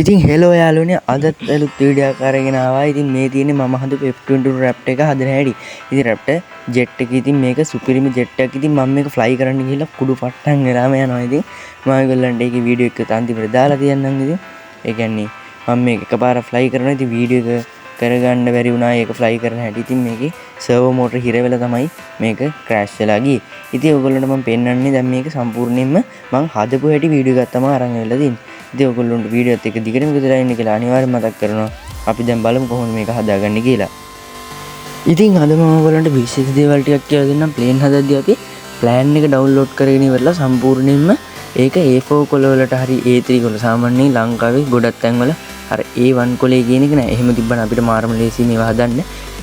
ඉතින් හෙලෝ යාළුවනේ අදත් අලුත් වීඩියෝ එකක් අරගෙන ආවා. ඉතින් මේ තියෙන්නේ මම හදපු F22 රැප්ටර් එක හදන හැටි. ඉතින් රැප්ටර් ජෙට් එක ඉතින් මේක සුපිරිම ජෙට් එකක්. ඉතින් මම මේක ෆ්ලයි කරන්න ගිහලා කුඩු පට්ටම් වෙලාම යනවා. ඉතින් මම ඒගොල්ලන්ට ඒකේ වීඩියෝ එක අන්තිමට දාලා තියන්නම්. ඉතින් ඒ කියන්නේ මම මේක එකපාර ෆ්ලයි කරනවා. ඉතින් වීඩියෝ එක කරගන්න බැරි වුණා ඒක ෆ්ලයි කරන හැටි. ඉතින් මේකේ සර්වෝ මෝටර හිර වෙලා තමයි මේක ක්‍රෑෂ් වෙලා ගියේ. ඉතින් ඔයගොල්ලන්ට මම පෙන්නන්නේ දැන් මේක සම්පූර්ණයෙන්ම මම හදපු හැටි වීඩියෝ එකක් තමයි අරන් වෙලා තියෙන්නේ. ඉතින් ඔයගොල්ලන්ට වීඩියෝ එකත් එක්ක දිගටම ගෙදලා ඉන්න කියලා අනිවාර්යෙන් මතක් කරනවා. අපි දැන් බලමු කොහොමද මේක හදාගන්නේ කියලා. ඉතින් අද මම ඔයගොල්ලන්ට විශේෂ දේවල් ටිකක් කියලා දෙන්නම්. ප්ලේන් හදද්දී අපි ප්ලෑන් එක ඩවුන්ලෝඩ් කරගෙන ඉවරලා සම්පූර්ණයෙන්ම ඒක A4 කොළ වලට හරි A3 කොළ සාමාන්‍යයෙන් ලංකාවේ ගොඩක් තැන්වල අර A1 කොලේ කියන එක නෑ. එහෙම තිබ්බනම් අපිට මාරම ලේසි මේවා හදන්න.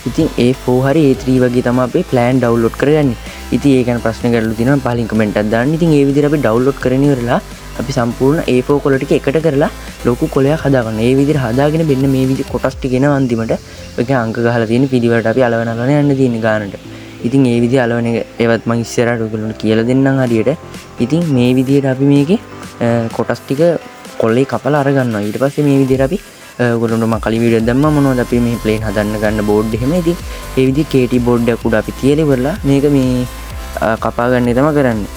ඉතින් A4 හරි A3 වගේ තමයි අපි ප්ලෑන් ඩවුන්ලෝඩ් කරගන්නේ. ඉතින් ඒ ගැන ප්‍රශ්න ගැටලු තියෙනවා පහලින් කමෙන්ට් එකක් දාන්න. ඉතින් ඒ විදිහට අපි ඩවුන්ලෝඩ් කරගෙන ඉවරලා අපි සම්පූර්ණ A4 කොළ ටික එකට කරලා ලොකු කොලයක් හදාගන්න. ඒ විදිහට හදාගෙන මෙන්න මේ විදිහ කොටස් ටික එනවා අන්තිමට. ඔයක අංක ගහලා තියෙන පිළිවෙලට අපි අලවන යන්න තියෙන ගානට. ඉතින් ඒ විදිහ අලවන එක ඒවත් මම ඉස්සරහට ඔයගොල්ලන්ට කියලා දෙන්නම් හරියට. ඉතින් මේ විදිහට අපි මේකේ කොටස් ටික කොල්ලේ කපලා අරගන්නවා. ඊට පස්සේ මේ විදිහට අපි ඔයගොල්ලන්ට මම කලින් වීඩියෝ දැම්මම මොනවද අපි මේ ප්ලේන් හදන්න ගන්න බෝඩ් එහෙම. ඉතින් ඒ විදිහ KT බෝඩ් එකක් උඩ අපි තියලා ඉවරලා මේක මේ කපා ගන්න තමයි කරන්නේ.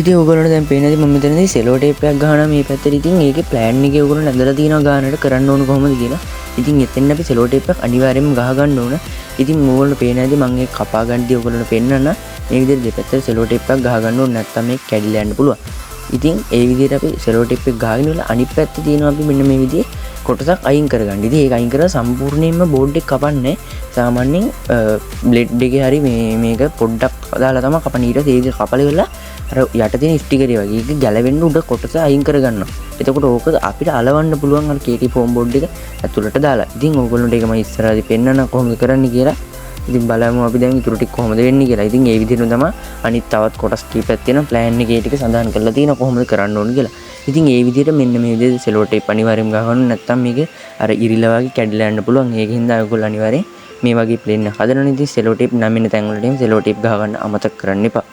ඉතින් ඔයගොල්ලන්ට දැන් පේන්නේ මම මෙතනදී සෙලෝ ටේප් එකක් ගහනවා මේ පැත්තට. ඉතින් ඒකේ ප්ලෑන් එකේ ඔයගොල්ලෝ ඇඳලා තියෙනවා ගානට කරන්න ඕන කොහොමද කියලා. ඉතින් එතෙන් අපි සෙලෝ ටේප් එකක් අනිවාර්යයෙන්ම ගහ ගන්න ඕන. ඉතින් ඕගොල්ලෝ පේන්නේ නැති මම ඒක කපා ගන්නදී ඔයගොල්ලන්ට පෙන්නන්න මේ විදිහට දෙපැත්තට සෙලෝ ටේප් එකක් ගහ ගන්න ඕන නැත්නම් මේක කැඩිලා යන්න පුළුවන්. ඉතින් ඒ විදිහට අපි සෙලෝ ටේප් එක ගහගෙන ඉවරලා අනිත් පැත්තේ තියෙනවා අපි මෙන්න මේ විදිහේ කොටසක් අයින් කරගන්න. ඉතින් ඒක අයින් කරලා සම්පූර්ණයෙන්ම බෝඩ් එක කපන්නේ සාමාන්‍යයෙන් බ්ලේඩ් එකේ හරි මේක පොඩ්ඩක් දාලා තමයි කපන්නේ. ඊට පස්සේ ඒක කපලා ඉවරලා අර යට තියෙන ස්ටිකර් වගේ ඒක ගැලවෙන්න උඩ කොටස අයින් කරගන්නවා. එතකොට ඕක අපිට අලවන්න පුළුවන් අර KT ෆෝම් බෝඩ් එක ඇතුළට දාලා. ඉතින් ඕගොල්ලන්ට ඒක මම ඉස්සරහදී පෙන්නන්න කොහොමද කරන්න කියලා. ඉතින් බලමු අපි දැන් ඊටු ටික කොහොමද වෙන්නේ කියලා. ඉතින් ඒ විදිහටම තමයි අනිත් තවත් කොටස් කීපයක් තියෙනවා ප්ලෑන් එකේ ටික සඳහන් කරලා තියෙනවා කොහොමද කරන්න ඕන කියලා. ඉතින් ඒ විදිහට මෙන්න මේ විදිහට සෙලෝ ටේප් අනිවාර්යයෙන්ම ගහගන්න නැත්නම් මේක අර ඉරිලා වගේ කැඩිලා යන්න පුළුවන්. ඒකින්ද ඔයගොල්ලෝ අනිවාර්යෙන් මේ වගේ ප්ලේන් එක හදනවා. ඉතින් සෙලෝ ටේප් නැමෙන තැන් වලට සෙලෝ ටේප් ගහගන්න අමතක කරන්න එපා.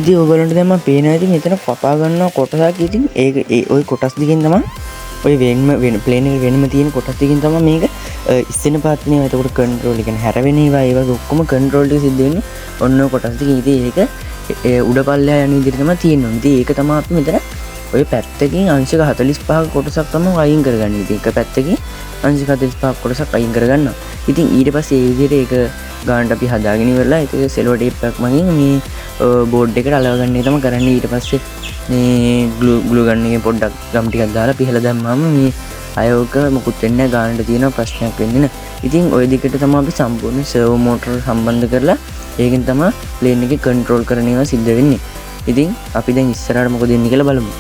ඉතින් ඔයගොල්ලන්ට දැන් මම පේනවා ඉතින් මෙතන කපා ගන්නවා කොටසක්. ඉතින් ඒක ওই කොටස් දෙකෙන් තමයි ඔය වෙන ප්ලේන් එක වෙනම තියෙන කොටස් දෙකෙන් තමයි මේක ඉස්සෙන පාත් වෙනවා. එතකොට කන්ට්‍රෝල් එක හැරවෙන ඒවා ඒ වගේ ඔක්කොම කන්ට්‍රෝල් ටික සිද්ධ වෙන්නේ ඔන්න ඔය කොටස් දෙක. ඉතින් ඒක උඩ පල්ලෙහා යන විදිහට තමයි තියෙන්නේ. ඉතින් ඒක තමයි අපි මෙතන ඔය පැත්තකින් අංශක 45ක කොටසක් තමයි අයින් කරගන්නේ. ඉතින් එක පැත්තකින් අංශක 45ක කොටසක් අයින් කරගන්නවා. ඉතින් ඊට පස්සේ ඒ විදිහට ඒක ගානට අපි හදාගෙන ඉවරලා ඒක සෙලෝ ටේප් එකක් මගින් මේ බෝඩ් එකට අලව ගන්න එක තමයි කරන්නේ. ඊට පස්සේ මේ ග්ලූ ගන් එකේ පොඩ්ඩක් ගම් ටිකක් දාලා පිහලා දැම්මම මේ අයෝක මොකුත් වෙන්නේ නැහැ. ගානට තියෙන ප්‍රශ්නයක් වෙන්නේ නැහැ. ඉතින් ওই දෙකට තමයි අපි සම්පූර්ණ සර්වෝ මෝටර සම්බන්ධ කරලා ඒකෙන් තමයි ප්ලේන් එකේ කන්ට්‍රෝල් කරන ඒවා සිද්ධ වෙන්නේ. ඉතින් අපි දැන් ඉස්සරහට මොකද වෙන්නේ කියලා බලමු.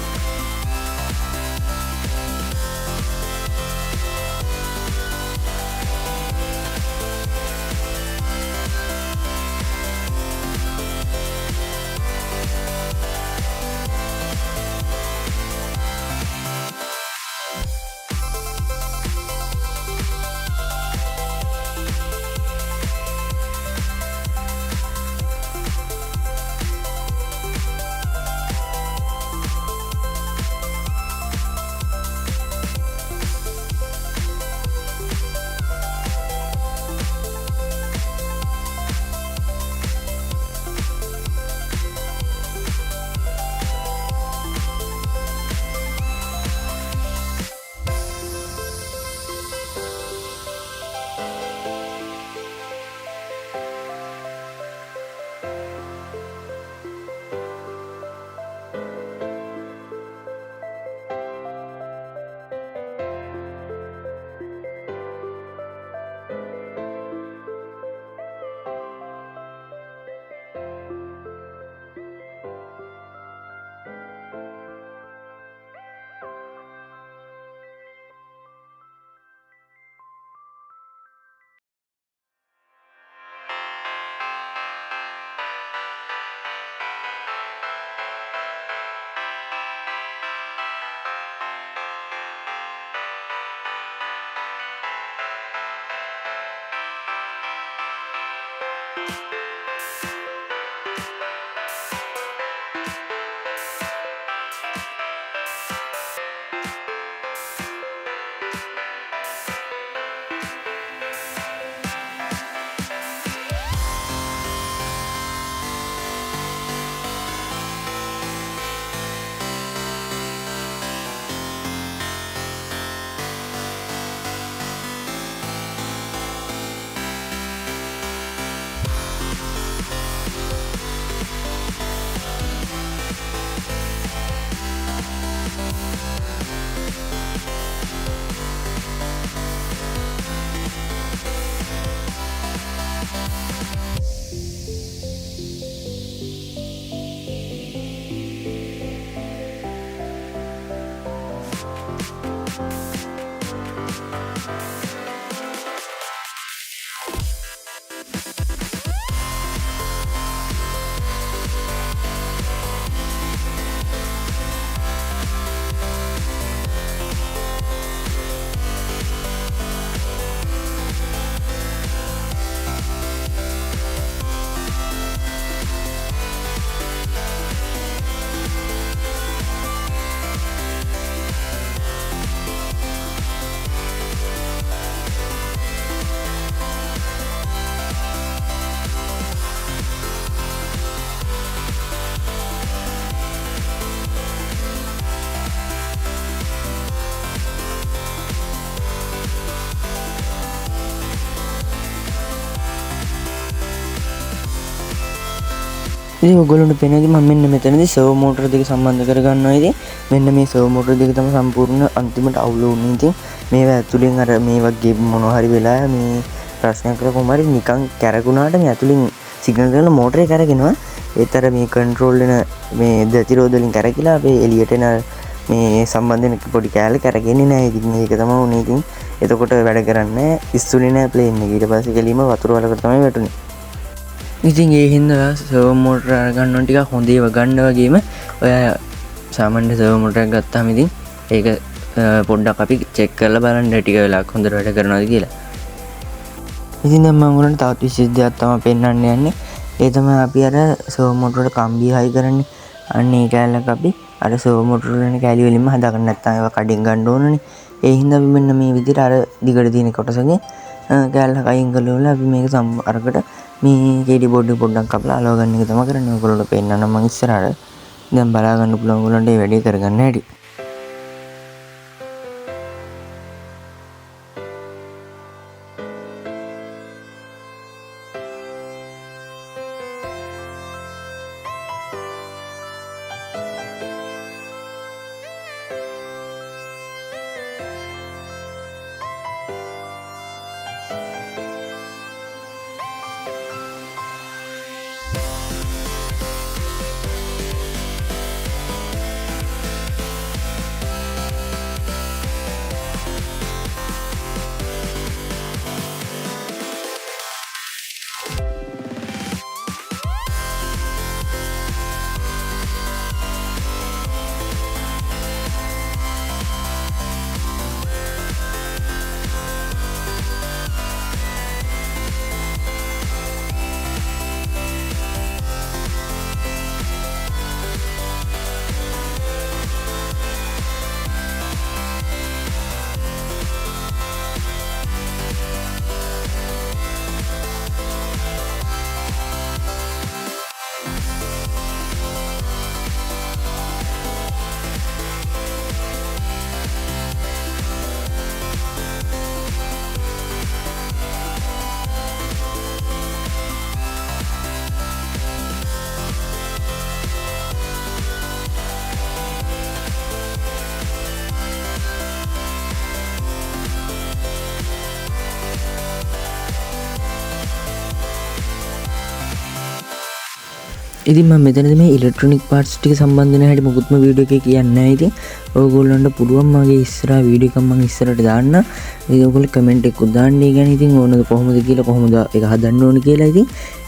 ඉතින් ඔයගොල්ලන්ට පේනවාද මම මෙන්න මෙතනදී සර්වෝ මෝටර දෙක සම්බන්ධ කරගන්නවා. ඉතින් මෙන්න මේ සර්වෝ මෝටර දෙක තමයි සම්පූර්ණ අන්තිමට අවුල වුනේ. ඉතින් මේවා ඇතුලෙන් අර මේ වගේ මොනවා හරි වෙලා මේ ප්‍රශ්නයක් කරලා කොහොම හරි නිකන් කැරකුණාට මේ ඇතුලෙන් සිග්නල් කරන මෝටරේ කැරගෙනවා. ඒතර මේ කන්ට්‍රෝල් වෙන මේ දතිරෝධ වලින් කැරකිලා අපේ එළියට එන මේ සම්බන්ධ වෙන පොඩි කෑල්ල කැරගෙන්නේ නැහැ. ඉතින් මේක තමයි උනේ. ඉතින් එතකොට වැඩ කරන්නේ ඉස්සුනේ නැහැ ප්ලේන් එක. ඊට පස්සේ කෙලින්ම වතුර වලකට තමයි වැටුනේ. ඉතින් ඒ හින්දා සර්වෝ මෝටර අරගන්න ඕන ටිකක් හොඳ ඒවා ගන්න වගේම ඔයා සාමාන්‍ය සර්වෝ මෝටරයක් ගත්තාම ඉතින් ඒක පොඩ්ඩක් අපි චෙක් කරලා බලන්න ටික වෙලාවක් හොඳට වැඩ කරනවද කියලා. ඉතින් දැන් මම උනට තවත් විශේෂ දෙයක් තමයි පෙන්වන්න යන්නේ. ඒ තමයි අපි අර සර්වෝ මෝටරේට කම්බිය හයි කරන්නේ. අන්න ඒ කැලලක් අපි අර සර්වෝ මෝටරේ කැලි වලින්ම හදාගන්න නැත්නම් ඒවා කඩෙන් ගන්න ඕනනේ. ඒ හින්දා අපි මෙන්න මේ විදිහට අර දිගට තියෙන කොටසකින් කැලලක් අයින් කරලා අපි මේක අරකට මේ කේඩි බෝඩ් එක පොඩ්ඩක් කපලා අලව ගන්න එක තමයි කරන්නේ. ඔයගොල්ලන්ට පෙන්නන්න මම ඉස්සරහට දැන් බලා ගන්න පුළුවන් ඔයගොල්ලන්ට මේ වැඩේ කරගන්න හැටි. ඉතින් මම මෙතනදී මේ ඉලෙක්ට්‍රොනික පාර්ට්ස් ටික සම්බන්ධ වෙන හැටි මොකුත්ම වීඩියෝ එකේ කියන්නේ නැහැ. ඉතින් ඔයගොල්ලන්ට පුළුවන් මගේ ඉස්සරහා වීඩියෝ එකක් මම ඉස්සරහට දාන්න. ඉතින් ඔයගොල්ලෝ කමෙන්ට් එකක් දාන්න. ඒ කියන්නේ ඉතින් ඕනද කොහොමද කියලා කොහොමද ඒක හදන්න ඕන කියලා.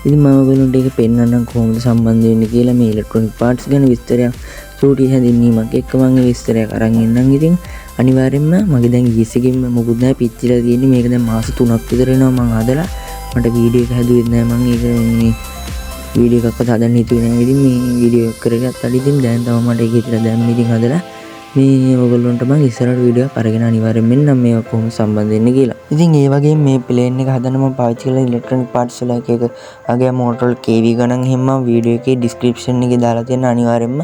ඉතින් මම ඔයගොල්ලන්ට ඒක පෙන්නන්නම් කොහොමද සම්බන්ධ වෙන්නේ කියලා මේ ඉලෙක්ට්‍රොනික පාර්ට්ස් ගැන විස්තරයක් චූටි හැඳින්වීමක් එක්ක මම ඒ විස්තරයක් අරන් එන්නම්. ඉතින් අනිවාර්යෙන්ම මගේ දැන් ගීස් එකකින් මොකුත් නැහැ පිච්චිලා තියෙන්නේ. මේක දැන් මාස 3ක් විතර වෙනවා මම හදලා. මට වීඩියෝ එක හැදුවෙත් නැහැ මම ඒක මේ වීඩියෝ එකක්වත් හදන්න හිතුවේ නැහැ. ඉතින් මේ වීඩියෝ එක කරගත්තා. ඉතින් දැන් තමයි මට ඒක හිතලා දැන් ඉතින් හදලා මේ ඔයගොල්ලන්ට මම ඉස්සරහට වීඩියෝ එකක් අරගෙන අනිවාර්යෙන් මෙන්නම් මේවා කොහොමද සම්බන්ධ වෙන්නේ කියලා. ඉතින් ඒ වගේම මේ ප්ලේන් එක හදන්න මම පාවිච්චි කරලා ඉලෙක්ට්‍රොනික පාර්ට්ස් වල එක අගේ මෝටර් KV ගණන් එහෙම මම වීඩියෝ එකේ ඩිස්ක්‍රිප්ෂන් එකේ දාලා තියෙන අනිවාර්යෙන්ම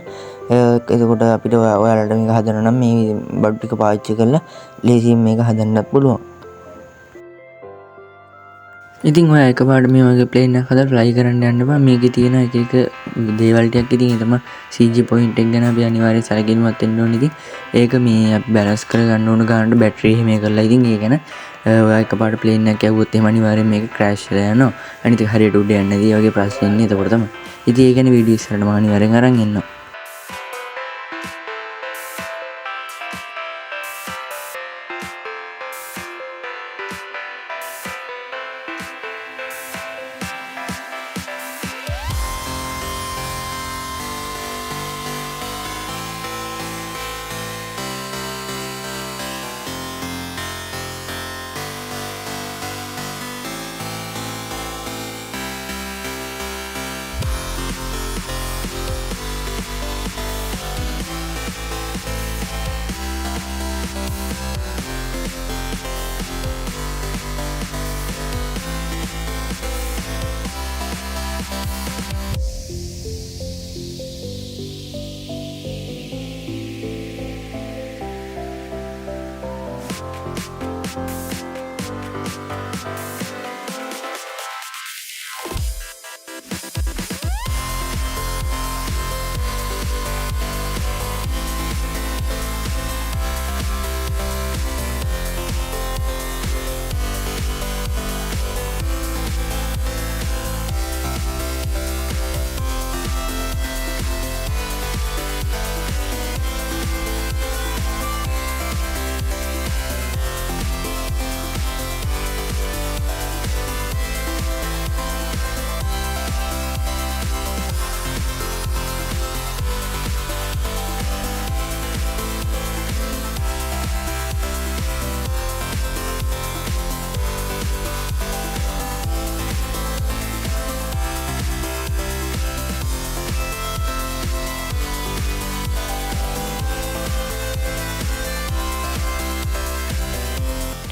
එතකොට අපිට ඔයාලට මේක හදන්න නම් මේ බඩු ටික පාවිච්චි කරලා ලේසියෙන් මේක හදන්නත් පුළුවන්. ඉතින් ඔය එකපාරට මේ වගේ ප්ලේන් එකක් හදලා ෆ්ලයි කරන්න යන්න බෑ. මේකේ තියෙන එක එක දේවල් ටිකක් ඉතින් ඒ තමයි CG පොයින්ට් එක ගැන අපි අනිවාර්යයෙන් සැලකිලිමත් වෙන්න ඕනේ. ඉතින් ඒක මේ අපි බැලන්ස් කරගන්න ඕන ගානට බැටරි එහෙම කරලා ඉතින් ඒ ගැන ඔය එකපාරට ප්ලේන් එකක් යවුවොත් එහෙම අනිවාර්යයෙන් මේක ක්‍රෑෂ් වෙලා යනවා. අනිත් එක හරියට උඩ යන්නේ නැති වගේ ප්‍රශ්න ඉන්නේ. එතකොට තමයි. ඉතින් ඒ ගැන වීඩියෝ ඉස්සරහට මම අනිවාර්යෙන් අරන් එන්නම්.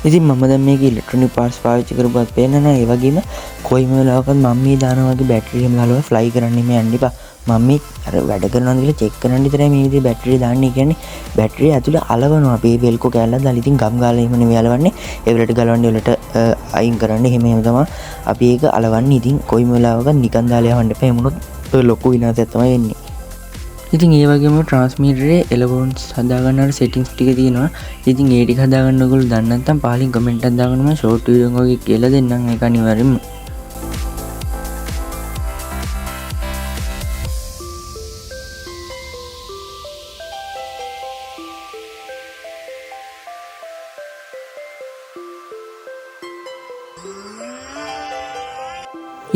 ඉතින් මම දැන් මේක ඉලෙක්ට්‍රොනික පාර්ට්ස් පාවිච්චි කරපුවත් පේන්නේ නැහැ. ඒ වගේම කොයිම වෙලාවකත් මම මේ දානවා වගේ බැටරි එහෙම දාලා ෆ්ලයි කරන්න යන්න එපා. මම මේ අර වැඩ කරනවා කියලා චෙක් කරන්න විතරයි මේ විදිහේ බැටරි දාන්නේ. කියන්නේ බැටරිය ඇතුලේ අලවනවා. අපි වෙල්කෝ කැල්ලක් දාලා ඉතින් ගම් ගාලා එහෙම නෙවෙයි අලවන්නේ. ඒ වෙලට ගලවන්නේ වෙලට අයින් කරන්න. එහෙම තමයි අපි ඒක අලවන්නේ. ඉතින් කොයිම වෙලාවකත් නිකන් දාලා යවන්න එපා. එමුණොත් ලොකු විනාශයක් තමයි වෙන්නේ. ඉතින් ඒ වගේම ට්‍රාන්ස්මීටරේ එලවන්ස් හදාගන්න සෙටින්ග්ස් ටික තියෙනවා. ඉතින් ඒ ටික හදාගන්න ඔයගොල්ලෝ දන්නේ නැත්නම් පහලින් කමෙන්ට් එකක් දාගන්න මම ෂෝට් වීඩියෝ එකක් වගේ කියලා දෙන්නම් ඒක අනිවාර්යෙන්ම.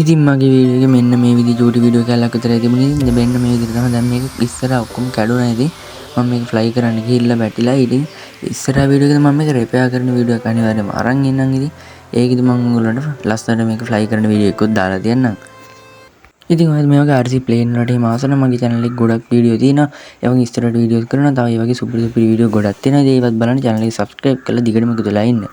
ඉතින් මගේ වීඩියෝ එක මෙන්න මේ විදිහේ චූටි වීඩියෝ එකක් විතරයි තිබුණේ. ඉතින් මෙන්න මේ විදිහට තමයි දැන් මේක ඉස්සරහ ඔක්කොම කැඩුනා. ඉතින් මම මේක ෆ්ලයි කරන්න ගිහිල්ලා බැටිලා. ඉතින් ඉස්සරහ වීඩියෝ එකේ මම මේක රිපෙයාර් කරන වීඩියෝ එක අනිවාර්යයෙන්ම අරන් ඉන්නම්. ඉතින් ඒකෙදි මම ඔයගොල්ලන්ට ලස්සනට මේක ෆ්ලයි කරන වීඩියෝ එකක් දාලා තියන්නම්. ඉතින් ඔයාලා මේ වගේ RC ප්ලේන් වලට එහෙම ආසන මගේ channel එකේ ගොඩක් වීඩියෝ තියෙනවා. ඒ වගේ ඉස්සරහට වීඩියෝස් කරනවා. තව ඒ වගේ සුපිරි වීඩියෝ ගොඩක් තියෙනවා. ඉතින් ඒවත් බලන්න channel එක subscribe කරලා දිගටම එකතු වෙලා ඉන්න.